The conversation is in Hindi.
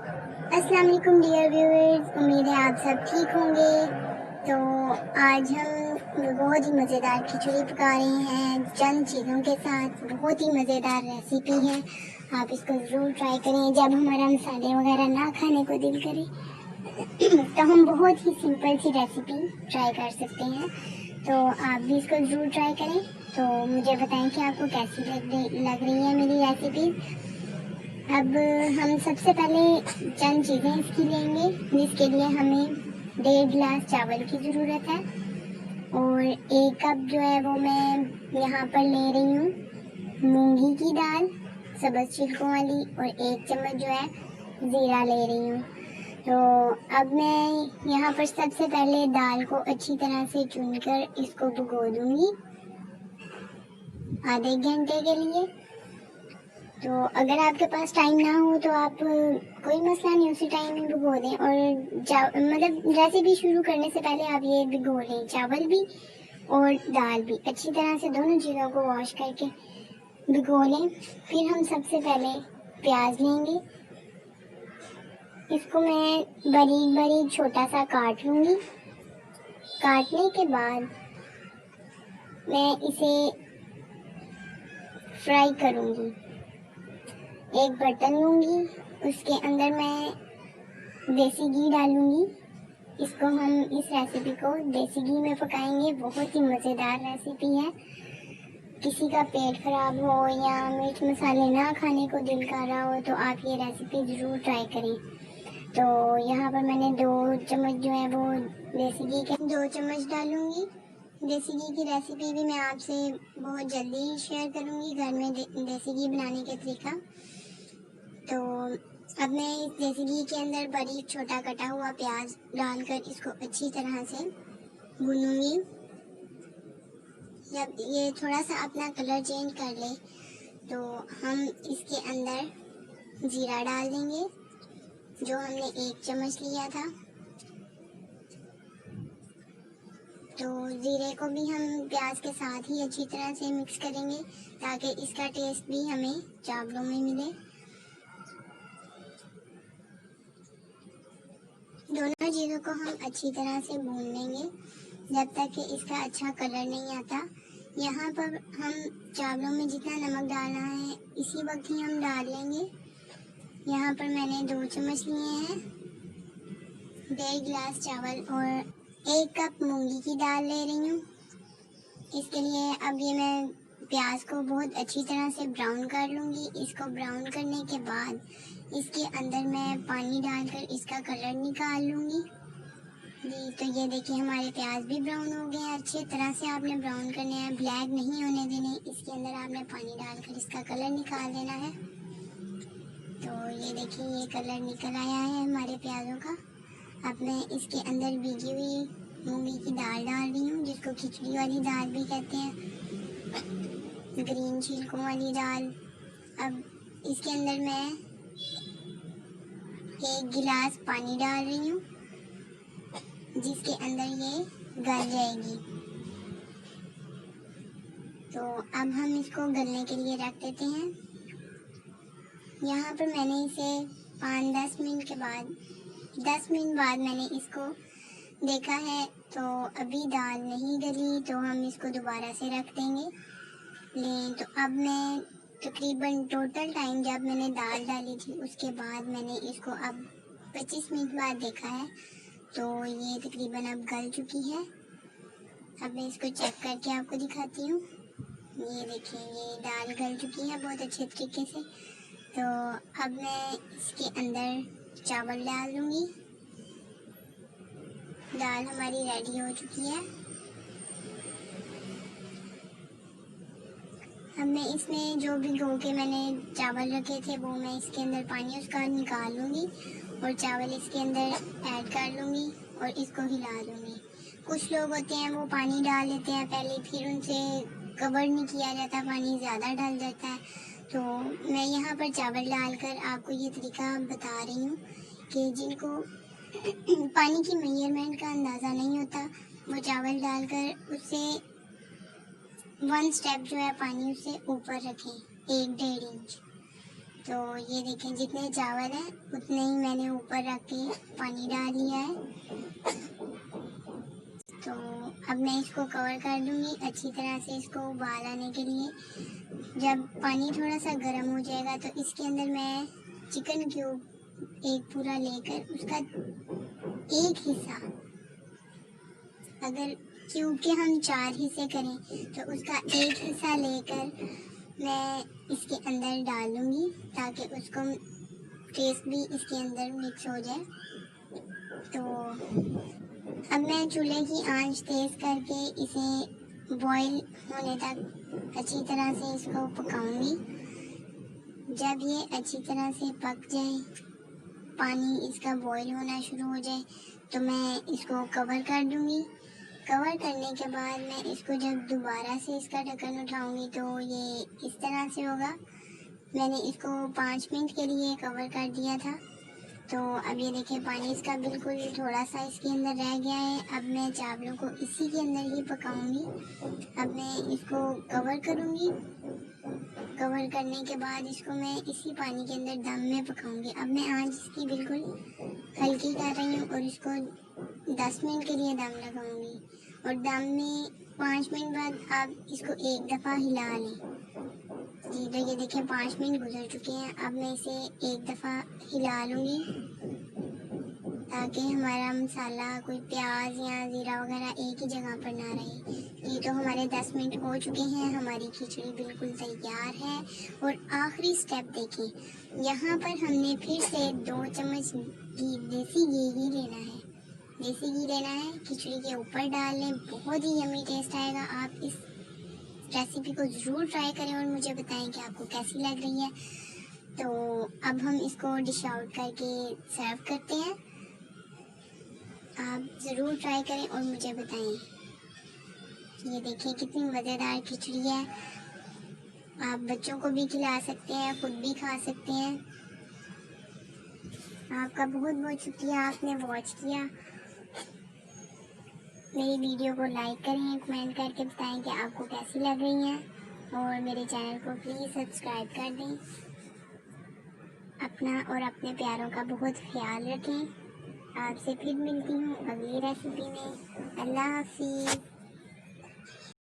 अस्सलाम वालेकुम डियर व्यूअर्स, उम्मीद है आप सब ठीक होंगे। तो आज हम बहुत ही मज़ेदार खिचड़ी पका रहे हैं चंद चीज़ों के साथ। बहुत ही मज़ेदार रेसिपी है, आप इसको ज़रूर ट्राई करें। जब हमारा मसाले वगैरह ना खाने को दिल करे तो हम बहुत ही सिंपल सी रेसिपी ट्राई कर सकते हैं। तो आप भी इसको ज़रूर ट्राई करें। तो मुझे बताएं कि आपको कैसी लग रही है मेरी रेसिपी। अब हम सबसे पहले चंद चीज़ें इसकी लेंगे, जिसके लिए हमें 1.5 गिलास चावल की ज़रूरत है और 1 कप जो है वो मैं यहाँ पर ले रही हूँ मूंगी की दाल सब्ज़ छिलकों वाली, और 1 चम्मच जो है ज़ीरा ले रही हूँ। तो अब मैं यहाँ पर सबसे पहले दाल को अच्छी तरह से चुनकर इसको भिगो दूँगी आधे घंटे के लिए। तो अगर आपके पास टाइम ना हो तो आप कोई मसला नहीं, उसी टाइम में भिगो दें। और मतलब रेसिपी शुरू करने से पहले आप ये भिगो लें, चावल भी और दाल भी अच्छी तरह से दोनों चीज़ों को वॉश करके भिगो लें। फिर हम सबसे पहले प्याज लेंगे, इसको मैं बारीक बारीक छोटा सा काट लूँगी। काटने के बाद मैं इसे फ्राई करूँगी। एक बर्तन लूँगी, उसके अंदर मैं देसी घी डालूँगी। इसको हम इस रेसिपी को देसी घी में पकाएंगे। बहुत ही मज़ेदार रेसिपी है। किसी का पेट खराब हो या मिर्च मसाले ना खाने को दिल कर रहा हो तो आप ये रेसिपी ज़रूर ट्राई करें। तो यहाँ पर मैंने 2 चम्मच जो है वो देसी घी के 2 चम्मच डालूँगी। देसी घी की रेसिपी भी मैं आपसे बहुत जल्दी शेयर करूँगी, घर में देसी घी बनाने के तरीका। तो अब मैं इस देसी घी के अंदर बारीक छोटा कटा हुआ प्याज डालकर इसको अच्छी तरह से भूनूंगी। जब ये थोड़ा सा अपना कलर चेंज कर ले तो हम इसके अंदर ज़ीरा डाल देंगे, जो हमने 1 चम्मच लिया था। तो ज़ीरे को भी हम प्याज के साथ ही अच्छी तरह से मिक्स करेंगे ताकि इसका टेस्ट भी हमें चावलों में मिले। दोनों चीज़ों को हम अच्छी तरह से भून लेंगे जब तक कि इसका अच्छा कलर नहीं आता। यहाँ पर हम चावलों में जितना नमक डालना है इसी वक्त ही हम डाल लेंगे। यहाँ पर मैंने 2 चम्मच लिए हैं, 1.5 गिलास चावल और 1 कप मूंगी की दाल ले रही हूँ। इसके लिए अब ये मैं प्याज को बहुत अच्छी तरह से ब्राउन कर लूँगी। इसको ब्राउन करने के बाद इसके अंदर मैं पानी डालकर इसका कलर निकाल लूँगी। जी, तो ये देखिए हमारे प्याज भी ब्राउन हो गए हैं। अच्छी तरह से आपने ब्राउन करने हैं, ब्लैक नहीं होने देने। इसके अंदर आपने पानी डालकर इसका कलर निकाल देना है। तो ये देखिए ये कलर निकल आया है हमारे प्याज़ों का। अब मैं इसके अंदर भीगी हुई मूंगी की दाल डाल रही हूँ, जिसको खिचड़ी वाली दाल भी कहते हैं, ग्रीन छिलकों वाली दाल। अब इसके अंदर मैं 1 गिलास पानी डाल रही हूँ, जिसके अंदर ये गल जाएगी। तो अब हम इसको गलने के लिए रख देते हैं। यहाँ पर मैंने इसे 5-10 मिनट के बाद 10 मिनट बाद मैंने इसको देखा है, तो अभी दाल नहीं गली, तो हम इसको दोबारा से रख देंगे। तो अब मैं तकरीबन टोटल टाइम जब मैंने दाल डाली थी उसके बाद मैंने इसको अब 25 मिनट बाद देखा है, तो ये तकरीबन अब गल चुकी है। अब मैं इसको चेक करके आपको दिखाती हूँ। ये देखिए ये दाल गल चुकी है बहुत अच्छे तरीके से। तो अब मैं इसके अंदर चावल डाल दूँगी। दाल हमारी रेडी हो चुकी है। अब मैं इसमें जो भिगो के मैंने चावल रखे थे वो मैं इसके अंदर पानी उसका निकाल लूँगी और चावल इसके अंदर ऐड कर लूँगी और इसको हिला दूँगी। कुछ लोग होते हैं वो पानी डाल लेते हैं पहले, फिर उनसे कवर नहीं किया जाता, पानी ज़्यादा डल जाता है। तो मैं यहाँ पर चावल डालकर आपको ये तरीका बता रही हूँ कि जिनको पानी की मेजरमेंट का अंदाज़ा नहीं होता वो चावल डालकर उससे 1 स्टेप जो है पानी उससे ऊपर रखें, 1-1.5 इंच। तो ये देखें, जितने चावल हैं उतने ही मैंने ऊपर रख के पानी डाल लिया है। तो अब मैं इसको कवर कर दूंगी अच्छी तरह से, इसको उबाल आने के लिए। जब पानी थोड़ा सा गर्म हो जाएगा तो इसके अंदर मैं चिकन क्यूब एक पूरा लेकर उसका एक हिस्सा, अगर क्यूब के हम 4 हिस्से करें तो उसका एक हिस्सा लेकर मैं इसके अंदर डाल लूँगी, ताकि उसको टेस्ट भी इसके अंदर मिक्स हो जाए। तो अब मैं चूल्हे की आंच तेज़ करके इसे बॉईल होने तक अच्छी तरह से इसको पकाऊंगी। जब ये अच्छी तरह से पक जाए, पानी इसका बॉईल होना शुरू हो जाए, तो मैं इसको कवर कर दूंगी। कवर करने के बाद मैं इसको जब दोबारा से इसका ढक्कन उठाऊंगी तो ये इस तरह से होगा। मैंने इसको 5 मिनट के लिए कवर कर दिया था। तो अब ये देखिए, पानी इसका बिल्कुल थोड़ा सा इसके अंदर रह गया है। अब मैं चावलों को इसी के अंदर ही पकाऊंगी। अब मैं इसको कवर करूंगी। कवर करने के बाद इसको मैं इसी पानी के अंदर दम में पकाऊंगी। अब मैं आंच इसकी बिल्कुल हल्की कर रही हूँ और इसको 10 मिनट के लिए दम लगाऊंगी। और दम में 5 मिनट बाद आप इसको एक दफ़ा हिला लें। जी, तो ये देखिए 5 मिनट गुजर चुके हैं। अब मैं इसे एक दफ़ा हिला लूँगी, ताकि हमारा मसाला, कोई प्याज या ज़ीरा वगैरह एक ही जगह पर ना रहे। ये तो हमारे 10 मिनट हो चुके हैं। हमारी खिचड़ी बिल्कुल तैयार है। और आखिरी स्टेप देखें, यहाँ पर हमने फिर से 2 चम्मच घी, देसी घी ही लेना है। देसी घी लेना है, खिचड़ी के ऊपर डाल लें, बहुत ही यम्मी टेस्ट आएगा। आप इस रेसिपी को ज़रूर ट्राई करें और मुझे बताएं कि आपको कैसी लग रही है। तो अब हम इसको डिश आउट करके सर्व करते हैं। आप ज़रूर ट्राई करें और मुझे बताएं। ये देखिए कितनी मज़ेदार खिचड़ी है। आप बच्चों को भी खिला सकते हैं, खुद भी खा सकते हैं। आपका बहुत बहुत शुक्रिया, आपने वॉच किया। मेरी वीडियो को लाइक करें, कमेंट करके बताएं कि आपको कैसी लग रही हैं। और मेरे चैनल को प्लीज़ सब्सक्राइब कर दें। अपना और अपने प्यारों का बहुत ख्याल रखें। आपसे फिर मिलती हूँ अगली रेसिपी में। अल्लाह हाफिज़।